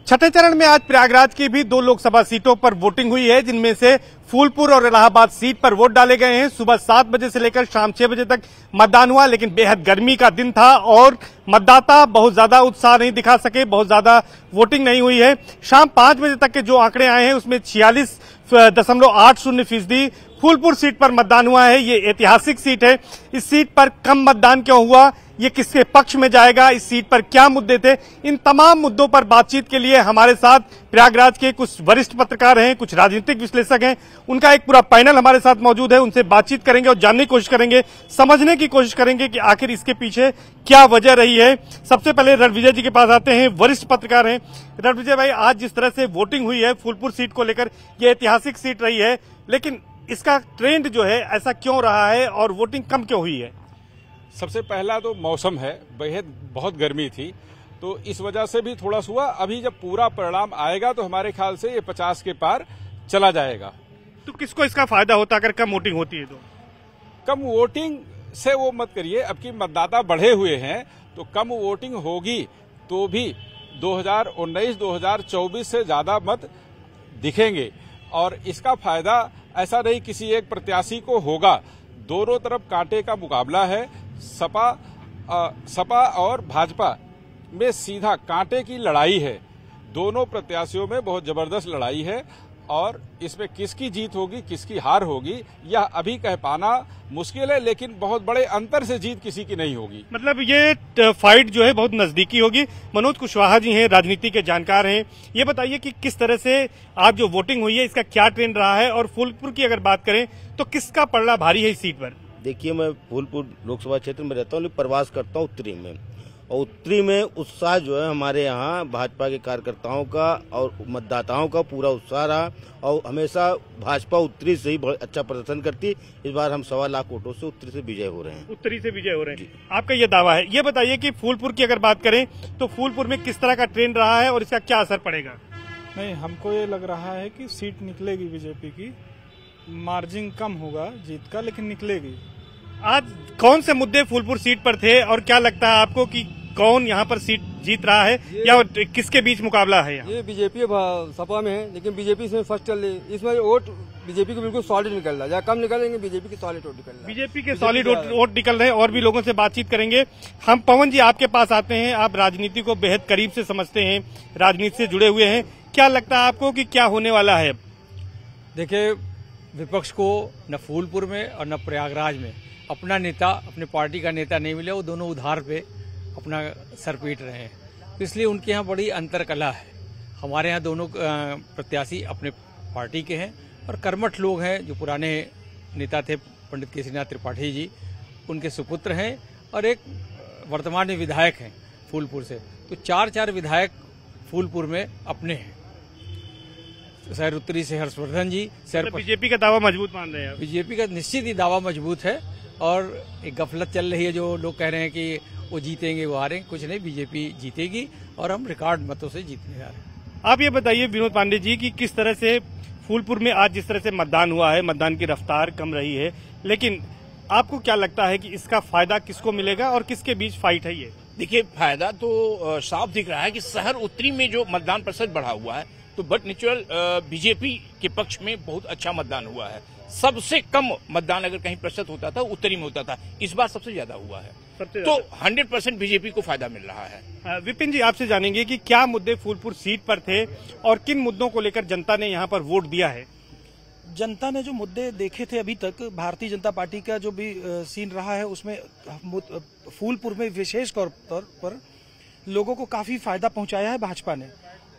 छठे चरण में आज प्रयागराज की भी 2 लोकसभा सीटों पर वोटिंग हुई है, जिनमें से फूलपुर और इलाहाबाद सीट पर वोट डाले गए हैं। सुबह 7 बजे से लेकर शाम 6 बजे तक मतदान हुआ, लेकिन बेहद गर्मी का दिन था और मतदाता बहुत ज्यादा उत्साह नहीं दिखा सके, बहुत ज्यादा वोटिंग नहीं हुई है। शाम 5 बजे तक के जो आंकड़े आए हैं उसमें 46.80% फूलपुर सीट पर मतदान हुआ है। ये ऐतिहासिक सीट है। इस सीट पर कम मतदान क्यों हुआ, ये किसके पक्ष में जाएगा, इस सीट पर क्या मुद्दे थे, इन तमाम मुद्दों पर बातचीत के लिए हमारे साथ प्रयागराज के कुछ वरिष्ठ पत्रकार हैं, कुछ राजनीतिक विश्लेषक हैं। उनका एक पूरा पैनल हमारे साथ मौजूद है। उनसे बातचीत करेंगे और जानने की कोशिश करेंगे, समझने की कोशिश करेंगे कि आखिर इसके पीछे क्या वजह रही है। सबसे पहले रणविजय जी के पास आते हैं, वरिष्ठ पत्रकार हैं। रणविजय भाई, आज जिस तरह से वोटिंग हुई है फूलपुर सीट को लेकर, ये ऐतिहासिक सीट रही है, लेकिन इसका ट्रेंड जो है ऐसा क्यों रहा है और वोटिंग कम क्यों हुई है? सबसे पहला तो मौसम है, बेहद बहुत गर्मी थी, तो इस वजह से भी थोड़ा सा हुआ। अभी जब पूरा परिणाम आएगा तो हमारे ख्याल से ये 50 के पार चला जाएगा। तो किसको इसका फायदा होता अगर कम वोटिंग होती है? तो कम वोटिंग से वो मत करिए, अब की मतदाता बढ़े हुए हैं तो कम वोटिंग होगी तो भी 2019-2024 से ज्यादा मत दिखेंगे और इसका फायदा ऐसा नहीं किसी एक प्रत्याशी को होगा। दोनों तरफ कांटे का मुकाबला है। सपा और भाजपा में सीधा कांटे की लड़ाई है। दोनों प्रत्याशियों में बहुत जबरदस्त लड़ाई है और इसमें किसकी जीत होगी किसकी हार होगी यह अभी कह पाना मुश्किल है, लेकिन बहुत बड़े अंतर से जीत किसी की नहीं होगी। मतलब ये फाइट जो है बहुत नजदीकी होगी। मनोज कुशवाहा जी हैं, राजनीति के जानकार हैं, ये बताइए कि किस तरह से आज जो वोटिंग हुई है इसका क्या ट्रेंड रहा है और फूलपुर की अगर बात करें तो किसका पलड़ा भारी है इस सीट पर? देखिए, मैं फूलपुर लोकसभा क्षेत्र में रहता हूँ, प्रवास करता हूँ उत्तरी में, और उत्तरी में उत्साह जो है हमारे यहाँ भाजपा के कार्यकर्ताओं का और मतदाताओं का पूरा उत्साह रहा और हमेशा भाजपा उत्तरी से ही बहुत अच्छा प्रदर्शन करती। इस बार हम 1.25 लाख वोटों से उत्तरी से विजय हो रहे हैं। उत्तरी से विजय हो रहे हैं, आपका ये दावा है। ये बताइए कि फूलपुर की अगर बात करें तो फूलपुर में किस तरह का ट्रेंड रहा है और इसका क्या असर पड़ेगा? नहीं, हमको ये लग रहा है कि सीट निकलेगी बीजेपी की, मार्जिन कम होगा जीत का, लेकिन निकलेगी। आज कौन से मुद्दे फूलपुर सीट पर थे और क्या लगता है आपको कि कौन यहाँ पर सीट जीत रहा है या किसके बीच मुकाबला है? ये बीजेपी सपा में है, लेकिन बीजेपी इसमें फर्स्ट चल रही है। इसमें वोट बीजेपी को बिल्कुल सॉलिड निकल रहा है, या कम निकलेंगे बीजेपी के सॉलिड वोट निकल रहा है। बीजेपी के सॉलिड वोट निकल रहे हैं। और भी लोगों से बातचीत करेंगे हम। पवन जी, आपके पास आते हैं, आप राजनीति को बेहद करीब से समझते हैं, राजनीति से जुड़े हुए हैं, क्या लगता है आपको कि क्या होने वाला है? देखिए, विपक्ष को न फूलपुर में और न प्रयागराज में अपना नेता, अपने पार्टी का नेता नहीं मिले। वो दोनों उधार पे अपना सर पीट रहे हैं, तो इसलिए उनके यहाँ बड़ी अंतरकला है। हमारे यहाँ दोनों प्रत्याशी अपने पार्टी के हैं और कर्मठ लोग हैं। जो पुराने नेता थे पंडित केसरीनाथ त्रिपाठी जी, उनके सुपुत्र हैं और एक वर्तमान में विधायक हैं फूलपुर से। तो 4 विधायक फूलपुर में अपने हैं। शहर उत्तरी से हर्षवर्धन जी, शहर बीजेपी का दावा मजबूत मान रहे हैं? बीजेपी का निश्चित ही दावा मजबूत है और एक गफलत चल रही है। जो लोग कह रहे हैं कि वो जीतेंगे वो हारेंगे, कुछ नहीं, बीजेपी जीतेगी और हम रिकॉर्ड मतों से जीतने जा रहे हैं। आप ये बताइए विनोद पांडे जी कि किस तरह से फूलपुर में आज जिस तरह से मतदान हुआ है, मतदान की रफ्तार कम रही है, लेकिन आपको क्या लगता है कि इसका फायदा किसको मिलेगा और किसके बीच फाइट है ये? देखिए, फायदा तो साफ दिख रहा है कि शहर उत्तरी में जो मतदान प्रतिशत बढ़ा हुआ है तो बट नेचुरल बीजेपी के पक्ष में बहुत अच्छा मतदान हुआ है। सबसे कम मतदान अगर कहीं प्रतिशत होता था उत्तरी में होता था, इस बार सबसे ज्यादा हुआ है, तो 100% बीजेपी को फायदा मिल रहा है। विपिन जी, आपसे जानेंगे कि क्या मुद्दे फूलपुर सीट पर थे और किन मुद्दों को लेकर जनता ने यहाँ पर वोट दिया है? जनता ने जो मुद्दे देखे थे अभी तक, भारतीय जनता पार्टी का जो भी सीन रहा है उसमें फूलपुर में विशेष तौर पर लोगों को काफी फायदा पहुंचाया है भाजपा ने।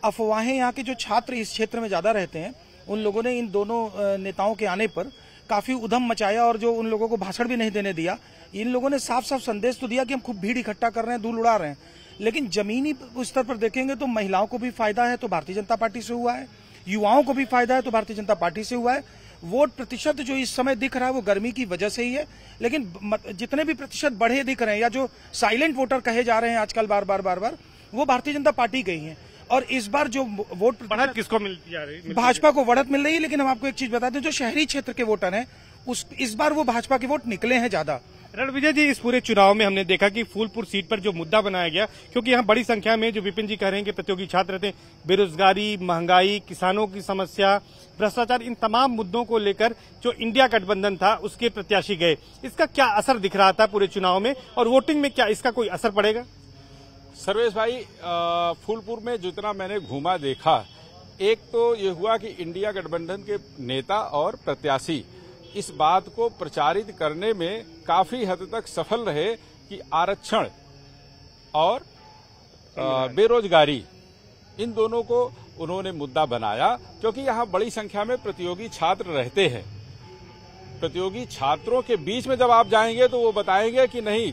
अफवाहें यहाँ के जो छात्र इस क्षेत्र में ज्यादा रहते हैं उन लोगों ने इन दोनों नेताओं के आने पर काफी उधम मचाया और जो उन लोगों को भाषण भी नहीं देने दिया। इन लोगों ने साफ साफ संदेश तो दिया कि हम खूब भीड़ इकट्ठा कर रहे हैं, धूल उड़ा रहे हैं, लेकिन जमीनी स्तर पर देखेंगे तो महिलाओं को भी फायदा है तो भारतीय जनता पार्टी से हुआ है, युवाओं को भी फायदा है तो भारतीय जनता पार्टी से हुआ है। वोट प्रतिशत जो इस समय दिख रहा है वो गर्मी की वजह से ही है, लेकिन जितने भी प्रतिशत बढ़े दिख रहे हैं या जो साइलेंट वोटर कहे जा रहे हैं आजकल बार बार वो भारतीय जनता पार्टी के ही हैं। और इस बार जो वोट बढ़त किसको मिलती जा रही है? भाजपा को बढ़त मिल रही है, लेकिन हम आपको एक चीज बता दें, जो शहरी क्षेत्र के वोटर हैं इस बार वो भाजपा के वोट निकले हैं ज्यादा रणविजय जी, इस पूरे चुनाव में हमने देखा कि फूलपुर सीट पर जो मुद्दा बनाया गया, क्योंकि यहाँ बड़ी संख्या में जो विपिन जी कह रहे हैं कि प्रतियोगी छात्र थे, बेरोजगारी, महंगाई, किसानों की समस्या, भ्रष्टाचार, इन तमाम मुद्दों को लेकर जो इंडिया गठबंधन था उसके प्रत्याशी गए। इसका क्या असर दिख रहा था पूरे चुनाव में, और वोटिंग में क्या इसका कोई असर पड़ेगा? सर्वेश भाई, फूलपुर में जितना मैंने घूमा देखा, एक तो ये हुआ कि इंडिया गठबंधन के नेता और प्रत्याशी इस बात को प्रचारित करने में काफी हद तक सफल रहे कि आरक्षण और बेरोजगारी, इन दोनों को उन्होंने मुद्दा बनाया, क्योंकि यहाँ बड़ी संख्या में प्रतियोगी छात्र रहते हैं। प्रतियोगी छात्रों के बीच में जब आप जाएंगे तो वो बताएंगे कि नहीं,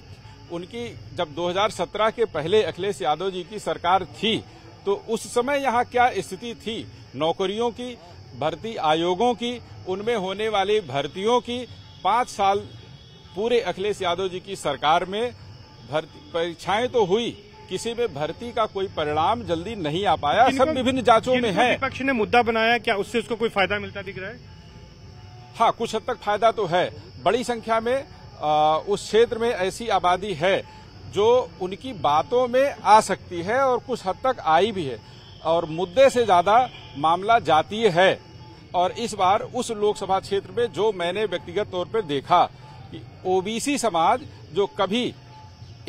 उनकी जब 2017 के पहले अखिलेश यादव जी की सरकार थी तो उस समय यहाँ क्या स्थिति थी, नौकरियों की, भर्ती आयोगों की, उनमें होने वाली भर्तियों की। 5 साल पूरे अखिलेश यादव जी की सरकार में परीक्षाएं तो हुई, किसी में भर्ती का कोई परिणाम जल्दी नहीं आ पाया, सब विभिन्न जांचों में है। विपक्ष ने मुद्दा बनाया, क्या उससे उसको कोई फायदा मिलता दिख रहा है? हाँ, कुछ हद तक फायदा तो है। बड़ी संख्या में उस क्षेत्र में ऐसी आबादी है जो उनकी बातों में आ सकती है और कुछ हद तक आई भी है, और मुद्दे से ज्यादा मामला जातीय है। और इस बार उस लोकसभा क्षेत्र में जो मैंने व्यक्तिगत तौर पर देखा कि ओबीसी समाज जो कभी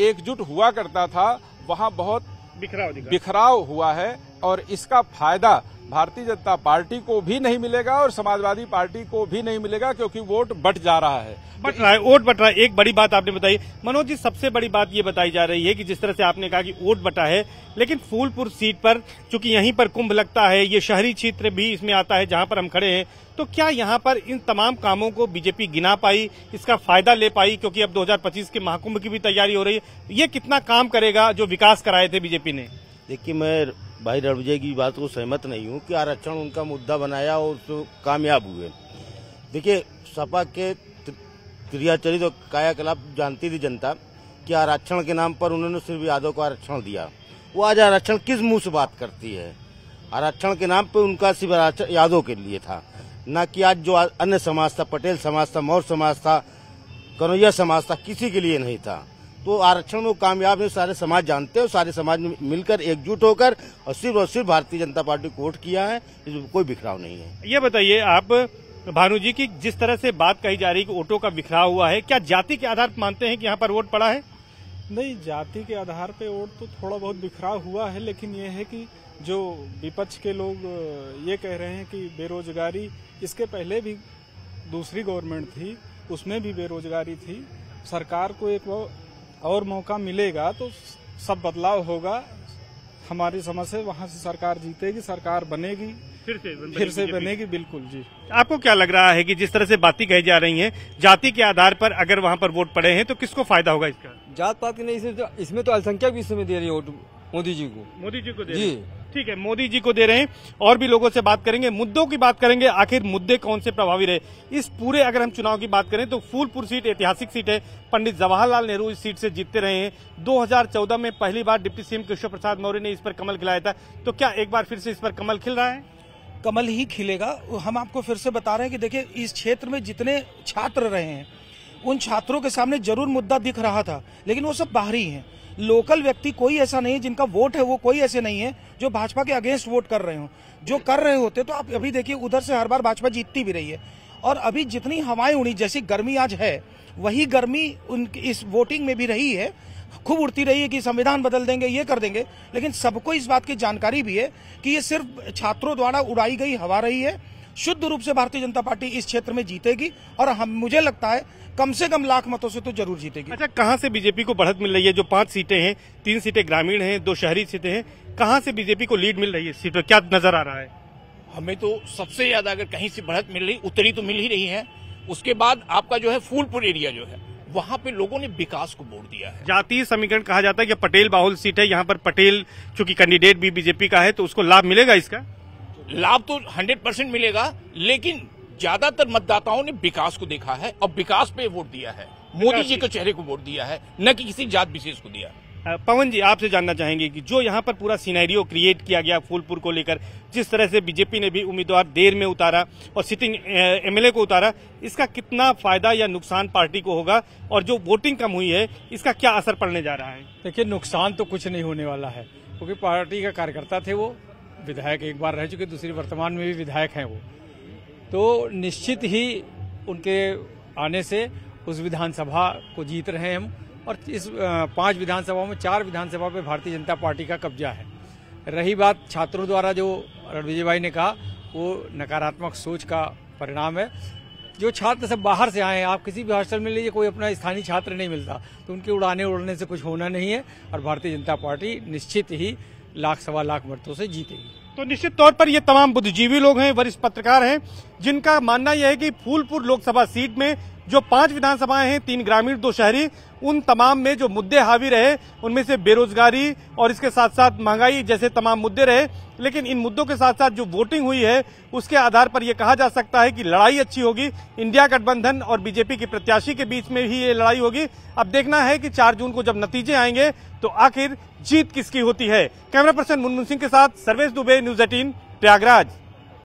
एकजुट हुआ करता था, वहां बहुत बिखराव हुआ है, और इसका फायदा भारतीय जनता पार्टी को भी नहीं मिलेगा और समाजवादी पार्टी को भी नहीं मिलेगा, क्योंकि वोट बट जा रहा है, वोट बट रहा है। एक बड़ी बात आपने बताई मनोज जी, सबसे बड़ी बात ये बताई जा रही है कि जिस तरह से आपने कहा कि वोट बटा है, लेकिन फूलपुर सीट पर चूंकि यहीं पर कुंभ लगता है, ये शहरी क्षेत्र भी इसमें आता है जहां पर हम खड़े हैं, तो क्या यहाँ पर इन तमाम कामों को बीजेपी गिना पाई, इसका फायदा ले पाई? क्योंकि अब 2025 के महाकुंभ की भी तैयारी हो रही है, ये कितना काम करेगा जो विकास कराए थे बीजेपी ने? देखिए, मैं भाई रणविजय की बात को सहमत नहीं हूँ कि आरक्षण उनका मुद्दा बनाया और उसको कामयाब हुए। देखिए, सपा के क्रियाचरित और कायाकलाप जानती थी जनता कि आरक्षण के नाम पर उन्होंने सिर्फ यादव को आरक्षण दिया। वो आज आरक्षण किस मुंह से बात करती है? आरक्षण के नाम पे उनका सिर्फ आरक्षण यादव के लिए था, न कि आज जो अन्य समाज था, पटेल समाज था, मौर्य समाज था, कन्हैया समाज था, किसी के लिए नहीं था। तो आरक्षण में कामयाब है, सारे समाज जानते हैं, सारे समाज ने मिलकर एकजुट होकर और सिर्फ भारतीय जनता पार्टी को वोट किया है, इसमें कोई बिखराव नहीं है। ये बताइए आप भानु जी की जिस तरह से बात कही जा रही है कि वोटों का बिखराव हुआ है, क्या जाति के आधार पर मानते हैं कि यहाँ पर वोट पड़ा है? नहीं, जाति के आधार पे वोट तो थोड़ा बहुत बिखराव हुआ है, लेकिन ये है कि जो विपक्ष के लोग ये कह रहे हैं कि बेरोजगारी, इसके पहले भी दूसरी गवर्नमेंट थी, उसमें भी बेरोजगारी थी, सरकार को एक और मौका मिलेगा तो सब बदलाव होगा। हमारी समझ से वहाँ से सरकार जीतेगी, सरकार बनेगी, फिर से बनेगी। बिल्कुल जी। आपको क्या लग रहा है कि जिस तरह से बातें कही जा रही हैं, जाति के आधार पर अगर वहाँ पर वोट पड़े हैं तो किसको फायदा होगा इसका? जात पात की नहीं, इसमें तो अल्पसंख्यक भी इसमें दे रही है वोट मोदी जी को। मोदी जी को दे जी, ठीक है, मोदी जी को दे रहे हैं। और भी लोगों से बात करेंगे, मुद्दों की बात करेंगे, आखिर मुद्दे कौन से प्रभावी रहे इस पूरे। अगर हम चुनाव की बात करें तो फूलपुर सीट ऐतिहासिक सीट है, पंडित जवाहरलाल नेहरू इस सीट से जीतते रहे हैं। 2014 में पहली बार डिप्टी सीएम केशव प्रसाद मौर्य ने इस पर कमल खिलाया था, तो क्या एक बार फिर से इस पर कमल खिल रहा है? कमल ही खिलेगा। हम आपको फिर से बता रहे हैं कि देखिए, इस क्षेत्र में जितने छात्र रहे हैं उन छात्रों के सामने जरूर मुद्दा दिख रहा था, लेकिन वो सब बाहरी हैं। लोकल व्यक्ति कोई ऐसा नहीं है जिनका वोट है, वो कोई ऐसे नहीं है जो भाजपा के अगेंस्ट वोट कर रहे हो। जो कर रहे होते तो आप अभी देखिए, उधर से हर बार भाजपा जीतती भी रही है। और अभी जितनी हवाएं उड़ी, जैसी गर्मी आज है, वही गर्मी उनकी इस वोटिंग में भी रही है, खूब उड़ती रही है कि संविधान बदल देंगे, ये कर देंगे। लेकिन सबको इस बात की जानकारी भी है कि ये सिर्फ छात्रों द्वारा उड़ाई गई हवा रही है। शुद्ध रूप से भारतीय जनता पार्टी इस क्षेत्र में जीतेगी, और मुझे लगता है कम से कम लाख मतों से तो जरूर जीतेगी। अच्छा, कहां से बीजेपी को बढ़त मिल रही है? जो 5 सीटें हैं, 3 सीटें ग्रामीण हैं, 2 शहरी सीटें हैं, कहां से बीजेपी को लीड मिल रही है? सीट पर क्या नजर आ रहा है? हमें तो सबसे ज्यादा अगर कहीं से बढ़त मिल रही, उत्तरी तो मिल ही रही है। उसके बाद आपका जो है फूलपुर एरिया जो है, वहाँ पे लोगों ने विकास को वोट दिया है। जातीय समीकरण कहा जाता है कि पटेल बाहुल सीट है, यहाँ पर पटेल चूंकि कैंडिडेट भी बीजेपी का है, तो उसको लाभ मिलेगा इसका? लाभ तो 100% मिलेगा, लेकिन ज्यादातर मतदाताओं ने विकास को देखा है और विकास पे वोट दिया है, मोदी जी के चेहरे को वोट दिया है, न कि किसी जात विशेष को दिया। पवन जी, आपसे जानना चाहेंगे कि जो यहाँ पर पूरा सिनेरियो क्रिएट किया गया फूलपुर को लेकर, जिस तरह से बीजेपी ने भी उम्मीदवार देर में उतारा और सिटिंग एमएलए को उतारा, इसका कितना फायदा या नुकसान पार्टी को होगा, और जो वोटिंग कम हुई है इसका क्या असर पड़ने जा रहा है? देखिए, नुकसान तो कुछ नहीं होने वाला है, क्योंकि पार्टी का कार्यकर्ता थे, वो विधायक एक बार रह चुके, दूसरी वर्तमान में भी विधायक हैं वो, तो निश्चित ही उनके आने से उस विधानसभा को जीत रहे हैं हम। और इस 5 विधानसभाओं में 4 विधानसभा पे भारतीय जनता पार्टी का कब्जा है। रही बात छात्रों द्वारा जो रणविजय भाई ने कहा, वो नकारात्मक सोच का परिणाम है। जो छात्र सब बाहर से आए हैं, आप किसी भी हॉस्टल में लीजिए, कोई अपना स्थानीय छात्र नहीं मिलता, तो उनके उड़ने से कुछ होना नहीं है, और भारतीय जनता पार्टी निश्चित ही 1 सवा लाख मतों से जीतेगी। तो निश्चित तौर पर ये तमाम बुद्धिजीवी लोग हैं, वरिष्ठ पत्रकार हैं, जिनका मानना यह है कि फूलपुर लोकसभा सीट में जो 5 विधानसभाएं हैं, 3 ग्रामीण 2 शहरी, उन तमाम में जो मुद्दे हावी रहे, उनमें से बेरोजगारी और इसके साथ साथ महंगाई जैसे तमाम मुद्दे रहे। लेकिन इन मुद्दों के साथ साथ जो वोटिंग हुई है, उसके आधार पर यह कहा जा सकता है कि लड़ाई अच्छी होगी। इंडिया गठबंधन और बीजेपी के प्रत्याशी के बीच में ही ये लड़ाई होगी। अब देखना है कि 4 जून को जब नतीजे आएंगे तो आखिर जीत किसकी होती है। कैमरा पर्सन मुनमुन सिंह के साथ सर्वेश दुबे, न्यूज 18 प्रयागराज।